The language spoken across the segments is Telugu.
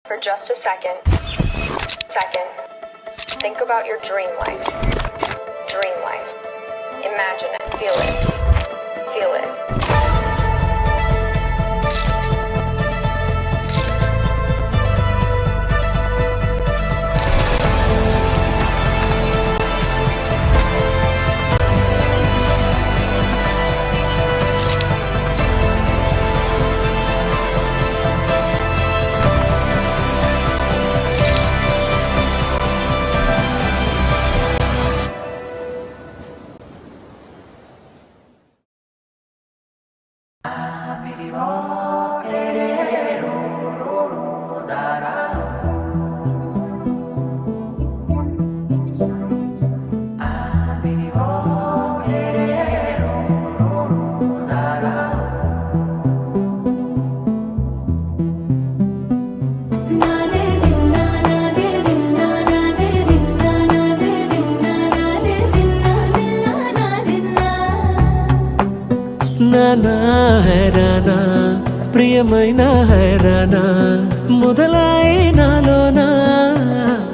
For just a second, think about your dream life. Dream life. Imagine it, feel it, feel it. నానా హైరానా ప్రియమైన హైరానా మొదలాయి నాలోనా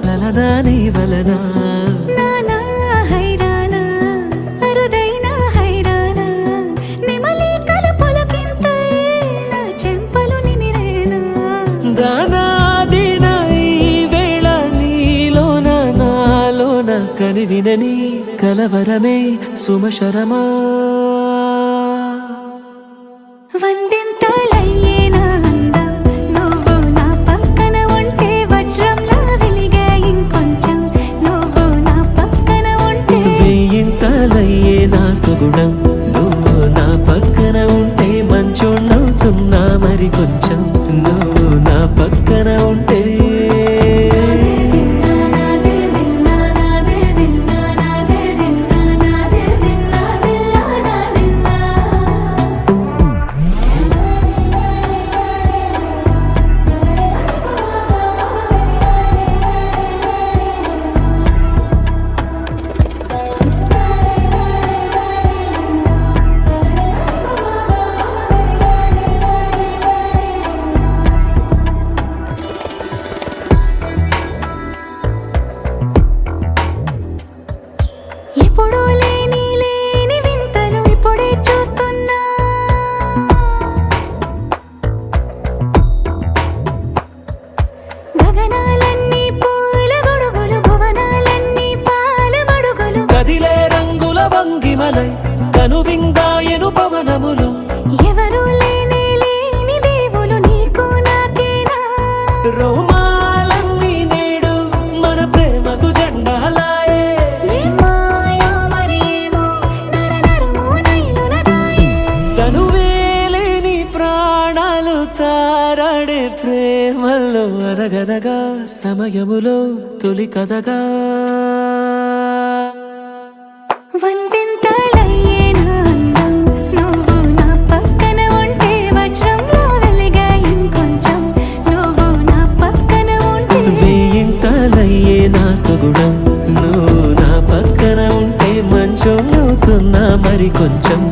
వలనా నీ వలనా నానా హైరానా అరుదైన హైరానా నిమలి కలుపులకింతై నా చెంపలు నిమిరేనా దానా దీనా ఈ వేళ నీలోన నాలోన కనివినని కలవరమే సుమశరమా వందింతలయ్యేనా అందం నువ్వు నా పక్కన ఉంటే వజ్రంలా వెలిగే ఇంకొంచెం నువ్వు నా పక్కన ఉంటే వేయింతలయ్యే నా సుగుణం నువ్వు నా పక్కన ఉంటే మంచోళ్ళవుతున్నా మరి కొంచెం నువ్వు నా పక్కన ఉంటే ఎప్పుడూ లేని వింతలు ఇప్పుడే చూస్తున్నా గగనాలన్నీ పూల గొడుగులు భువనాలన్నీ పాల మడుగులు కదిలే రంగుల భంగిమలై కనువిందాయను పవనములు ఎవరు లేని దేవులు నీకు నాకేనా రోమాలన్నీ నేడు మన ప్రేమకు జెండాలాయే ఏ మాయో మరేమో నరనరమో నైలునదాయే తనువేలేని ప్రాణాలు తారాడే ప్రేమల్లో అనగనగా సమయములో తొలి కథగా వందింతలయ్యేనా అందం నువ్వు నా పక్కన ఉంటే వజ్రంలా వెలిగే ఇంకొంచెం నువ్వు నా పక్కన ఉంటే వేయింతలయ్యే నా సుగుణం నువ్వు నా పక్కన ఉంటే మంచోళ్ళవుతున్నా మరి కొంచెం